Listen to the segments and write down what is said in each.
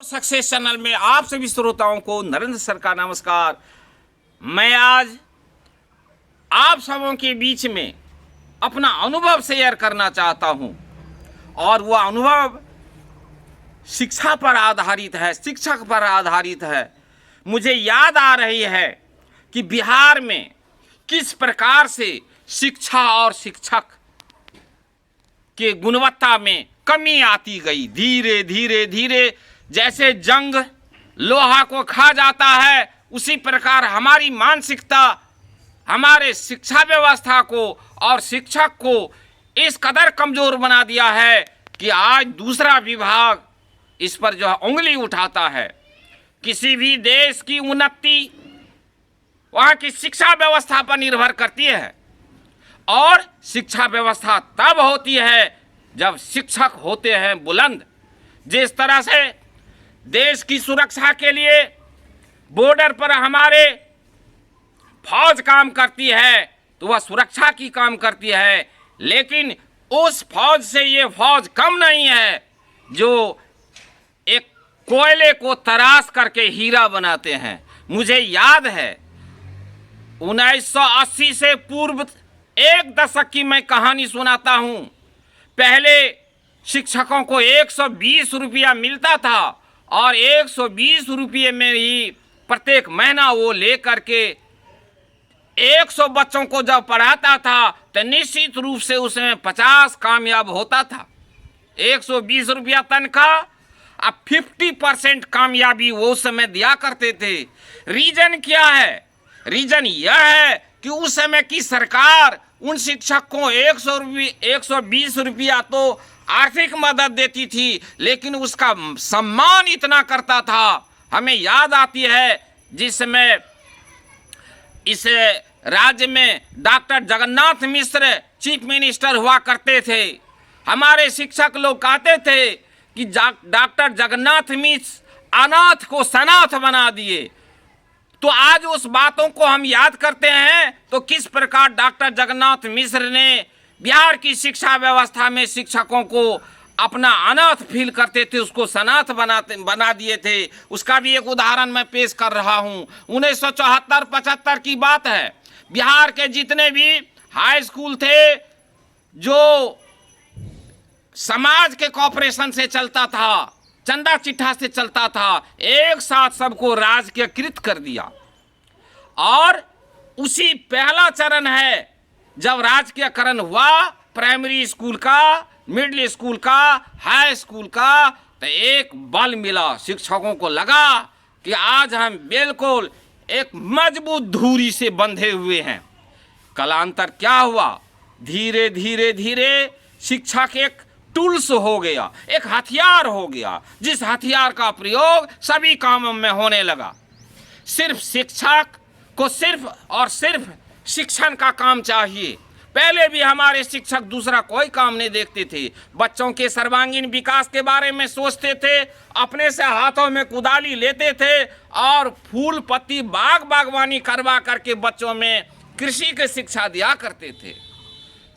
Success channel में आप सभी श्रोताओं को नरेंद्र सर का नमस्कार। मैं आज आप सबों के बीच में अपना अनुभव शेयर करना चाहता हूं और वह अनुभव शिक्षा पर आधारित है, शिक्षक पर आधारित है। मुझे याद आ रही है कि बिहार में किस प्रकार से शिक्षा और शिक्षक के गुणवत्ता में कमी आती गई। धीरे धीरे धीरे जैसे जंग लोहा को खा जाता है, उसी प्रकार हमारी मानसिकता हमारे शिक्षा व्यवस्था को और शिक्षक को इस कदर कमज़ोर बना दिया है कि आज दूसरा विभाग इस पर जो है उंगली उठाता है। किसी भी देश की उन्नति वहाँ की शिक्षा व्यवस्था पर निर्भर करती है और शिक्षा व्यवस्था तब होती है जब शिक्षक होते हैं बुलंद। जिस तरह से देश की सुरक्षा के लिए बॉर्डर पर हमारे फौज काम करती है तो वह सुरक्षा की काम करती है, लेकिन उस फौज से ये फौज कम नहीं है जो एक कोयले को तराश करके हीरा बनाते हैं। मुझे याद है 1980 से पूर्व एक दशक की मैं कहानी सुनाता हूँ। पहले शिक्षकों को 120 रुपया मिलता था और 120 रुपये में ही प्रत्येक महीना वो ले करके 100 बच्चों को जब पढ़ाता था तो निश्चित रूप से उसमें 50 कामयाब होता था। 120 रुपया तनख्वाह, अब 50% कामयाबी वो उस समय दिया करते थे। रीजन क्या है? रीजन यह है कि उस समय की सरकार उन शिक्षक को 120 रुपया तो आर्थिक मदद देती थी, लेकिन उसका सम्मान इतना करता था। हमें याद आती है जिस समय इस राज्य में doctor Jagannath Mishra chief minister हुआ करते थे। हमारे शिक्षक लोग कहते थे कि डॉक्टर जगन्नाथ मिश्र अनाथ को सनाथ बना दिए। तो आज उस बातों को हम याद करते हैं तो किस प्रकार डॉक्टर जगन्नाथ मिश्र ने बिहार की शिक्षा व्यवस्था में शिक्षकों को अपना अनाथ फील करते थे, उसको सनाथ बना दिए थे। उसका भी एक उदाहरण मैं पेश कर रहा हूँ। 1974-75 की बात है। बिहार के जितने भी हाई स्कूल थे जो समाज के कॉर्पोरेशन से चलता था, चंदा चिट्ठा से चलता था, एक साथ सबको राजकीयकृत कर दिया। और उसी पहला चरण है जब राजकीयकरण हुआ प्राइमरी स्कूल का, मिडिल स्कूल का, हाई स्कूल का, तो एक बल मिला। शिक्षकों को लगा कि आज हम बिल्कुल एक मजबूत धुरी से बंधे हुए हैं। कालांतर क्या हुआ? धीरे धीरे धीरे शिक्षक एक टूल्स हो गया, एक हथियार हो गया, जिस हथियार का प्रयोग सभी कामों में होने लगा। सिर्फ शिक्षक को सिर्फ और सिर्फ शिक्षण का काम चाहिए। पहले भी हमारे शिक्षक दूसरा कोई काम नहीं देखते थे। बच्चों के सर्वांगीण विकास के बारे में सोचते थे, अपने से हाथों में कुदाली लेते थे और फूल पत्ती बागवानी करवा करके बच्चों में कृषि की शिक्षा दिया करते थे।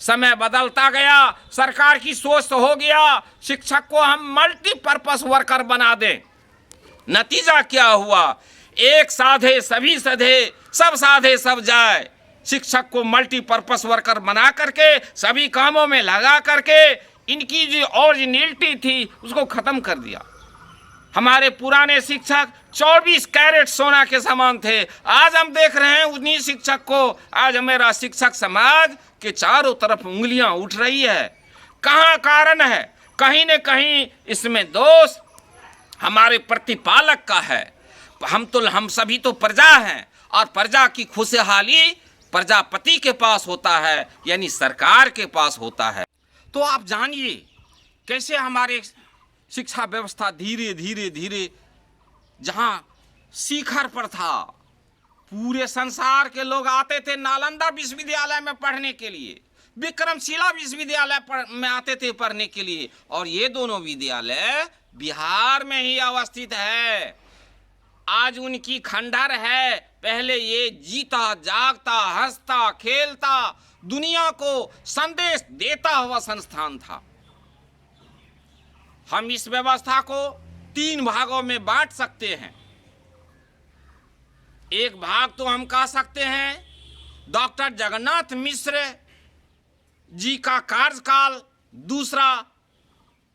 समय बदलता गया, सरकार की सोच हो गया शिक्षक को हम मल्टीपर्पस वर्कर बना दें। नतीजा क्या हुआ? एक साधे सभी सधे, सब साधे सब जाए। शिक्षक को मल्टीपर्पस वर्कर बना करके सभी कामों में लगा करके इनकी जो ओरिजिनलिटी थी उसको खत्म कर दिया। हमारे पुराने शिक्षक 24 कैरेट सोना के समान थे। आज हम देख रहे हैं उन्हीं शिक्षक को, आज मेरा शिक्षक समाज के चारों तरफ उंगलियां उठ रही है। कहाँ कारण है? कहीं न कहीं इसमें दोष हमारे प्रतिपालक का है। हम सभी तो प्रजा हैं और प्रजा की खुशहाली प्रजापति के पास होता है, यानी सरकार के पास होता है। तो आप जानिए कैसे हमारे शिक्षा व्यवस्था धीरे धीरे धीरे जहाँ शिखर पर था, पूरे संसार के लोग आते थे नालंदा विश्वविद्यालय में पढ़ने के लिए, विक्रमशिला विश्वविद्यालय में आते थे पढ़ने के लिए, और ये दोनों विद्यालय बिहार में ही अवस्थित है। आज उनकी खंडहर है। पहले ये जीता जागता हंसता खेलता दुनिया को संदेश देता हुआ संस्थान था। हम इस व्यवस्था को 3 भागों में बांट सकते हैं। एक भाग तो हम कह सकते हैं डॉक्टर जगन्नाथ मिश्र जी का कार्यकाल, दूसरा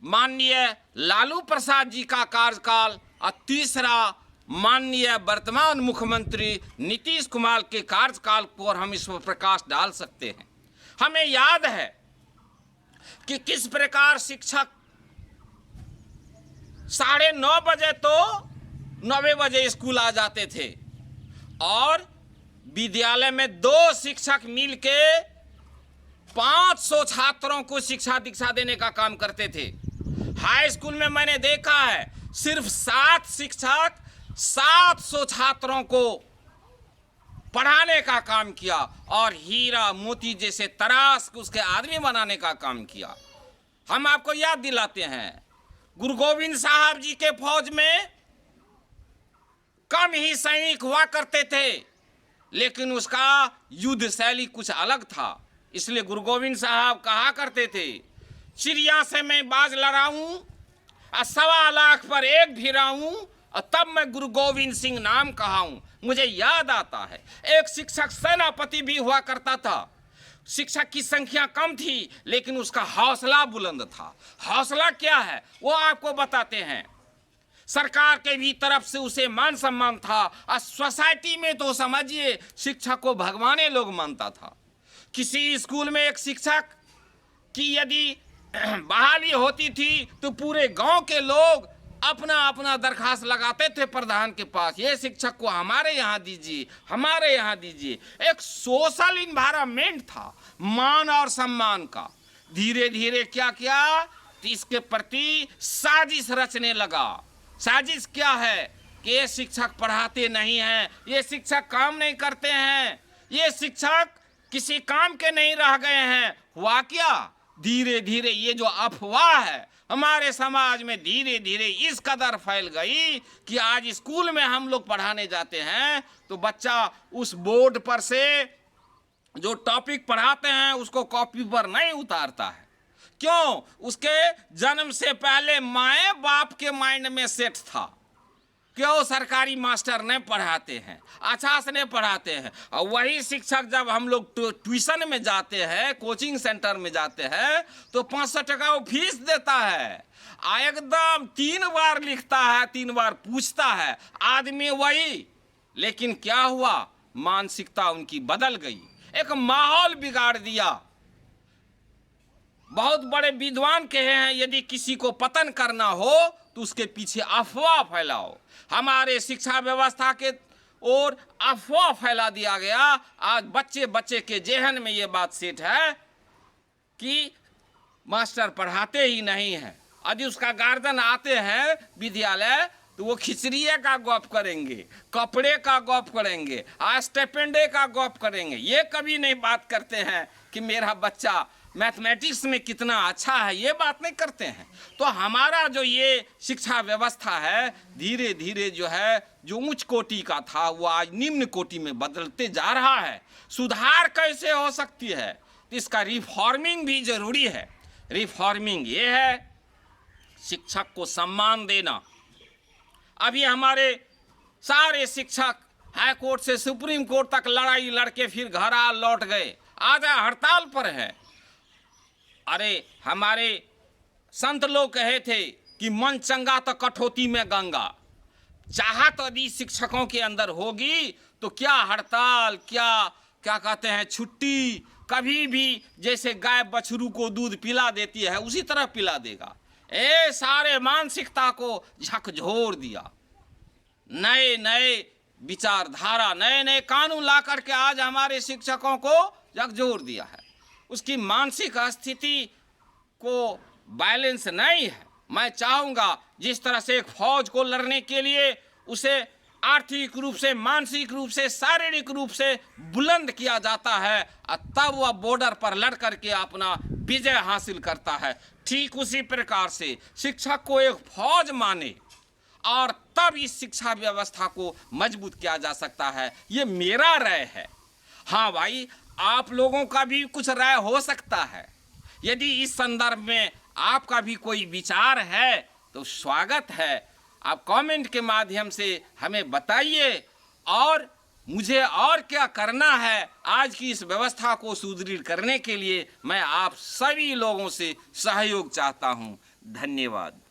माननीय लालू प्रसाद जी का कार्यकाल और तीसरा माननीय वर्तमान मुख्यमंत्री नीतीश कुमार के कार्यकाल पर हम इस पर प्रकाश डाल सकते हैं। हमें याद है कि किस प्रकार शिक्षक 9:30 बजे तो 9 बजे स्कूल आ जाते थे और विद्यालय में 2 शिक्षक मिलके 500 छात्रों को शिक्षा दीक्षा देने का काम करते थे। हाई स्कूल में मैंने देखा है सिर्फ 7 शिक्षक 700 छात्रों को पढ़ाने का काम किया और हीरा मोती जैसे तराश उसके आदमी बनाने का काम किया। हम आपको याद दिलाते हैं गुरु गोविंद साहब जी के फौज में कम ही सैनिक हुआ करते थे, लेकिन उसका युद्ध शैली कुछ अलग था। इसलिए गुरु गोविंद साहब कहा करते थे, चिड़िया से मैं बाज लड़ाऊं और 1.25 लाख पर एक भिराऊं और तब मैं गुरु गोविंद सिंह नाम कहाऊं। मुझे याद आता है एक शिक्षक सेनापति भी हुआ करता था। शिक्षक की संख्या कम थी लेकिन उसका हौसला बुलंद था। हौसला क्या है वो आपको बताते हैं। सरकार के भी तरफ से उसे मान सम्मान था और सोसाइटी में तो समझिए शिक्षक को भगवाने लोग मानता था। किसी स्कूल में एक शिक्षक की यदि बहाली होती थी तो पूरे गांव के लोग अपना अपना दरखास्त लगाते थे प्रधान के पास, ये शिक्षक को हमारे यहाँ दीजिए, हमारे यहाँ दीजिए। एक सोशल इन्वायरमेंट था मान और सम्मान का। धीरे धीरे क्या किया, इसके प्रति साजिश रचने लगा। साजिश क्या है कि ये शिक्षक पढ़ाते नहीं हैं, ये शिक्षक काम नहीं करते हैं, ये शिक्षक किसी काम के नहीं रह गए हैं। हुआ क्या, धीरे धीरे ये जो अफवाह है हमारे समाज में धीरे धीरे इस कदर फैल गई कि आज स्कूल में हम लोग पढ़ाने जाते हैं तो बच्चा उस बोर्ड पर से जो टॉपिक पढ़ाते हैं उसको कॉपी पर नहीं उतारता है। क्यों, उसके जन्म से पहले माए बाप के माइंड में सेट था क्यों सरकारी मास्टर ने पढ़ाते हैं, अच्छा से नहीं पढ़ाते हैं। और वही शिक्षक जब हम लोग ट्यूशन में जाते हैं, कोचिंग सेंटर में जाते हैं तो 500 टका वो फीस देता है, एकदम 3 बार लिखता है, 3 बार पूछता है, आदमी वही। लेकिन क्या हुआ, मानसिकता उनकी बदल गई, एक माहौल बिगाड़ दिया। बहुत बड़े विद्वान कहे हैं यदि किसी को पतन करना हो तो उसके पीछे अफवाह फैलाओ। हमारे शिक्षा व्यवस्था के ओर अफवाह फैला दिया गया। आज बच्चे बच्चे के जेहन में ये बात सेट है कि मास्टर पढ़ाते ही नहीं है। यदि उसका गार्जियन आते हैं विद्यालय तो वो खिचड़िए का गौप करेंगे, कपड़े का गौप करेंगे, स्टिपेंडे का गौप करेंगे। ये कभी नहीं बात करते हैं कि मेरा बच्चा मैथमेटिक्स में कितना अच्छा है, ये बात नहीं करते हैं। तो हमारा जो ये शिक्षा व्यवस्था है धीरे धीरे जो है जो उच्च कोटि का था वो आज निम्न कोटि में बदलते जा रहा है। सुधार कैसे हो सकती है, तो इसका रिफॉर्मिंग भी जरूरी है। रिफॉर्मिंग ये है शिक्षक को सम्मान देना। अभी हमारे सारे शिक्षक हाई कोर्ट से सुप्रीम कोर्ट तक लड़ाई लड़के फिर घर आ लौट गए, आज हड़ताल पर है। अरे हमारे संत लोग कहे थे कि मन चंगा तो कठौती में गंगा। चाहत यदि शिक्षकों के अंदर होगी तो क्या हड़ताल, क्या कहते हैं छुट्टी, कभी भी जैसे गाय बछरू को दूध पिला देती है उसी तरह पिला देगा। ए सारे मानसिकता को झकझोर दिया। नए नए विचारधारा, नए नए कानून ला करके आज हमारे शिक्षकों को झकझोर दिया है। उसकी मानसिक स्थिति को बैलेंस नहीं है। मैं चाहूँगा जिस तरह से एक फौज को लड़ने के लिए उसे आर्थिक रूप से, मानसिक रूप से, शारीरिक रूप से बुलंद किया जाता है और तब वह बॉर्डर पर लड़ करके अपना विजय हासिल करता है, ठीक उसी प्रकार से शिक्षक को एक फौज माने और तब इस शिक्षा व्यवस्था को मजबूत किया जा सकता है। ये मेरा राय है। हाँ भाई, आप लोगों का भी कुछ राय हो सकता है। यदि इस संदर्भ में आपका भी कोई विचार है तो स्वागत है। आप कमेंट के माध्यम से हमें बताइए, और मुझे और क्या करना है आज की इस व्यवस्था को सुदृढ़ करने के लिए मैं आप सभी लोगों से सहयोग चाहता हूं। धन्यवाद।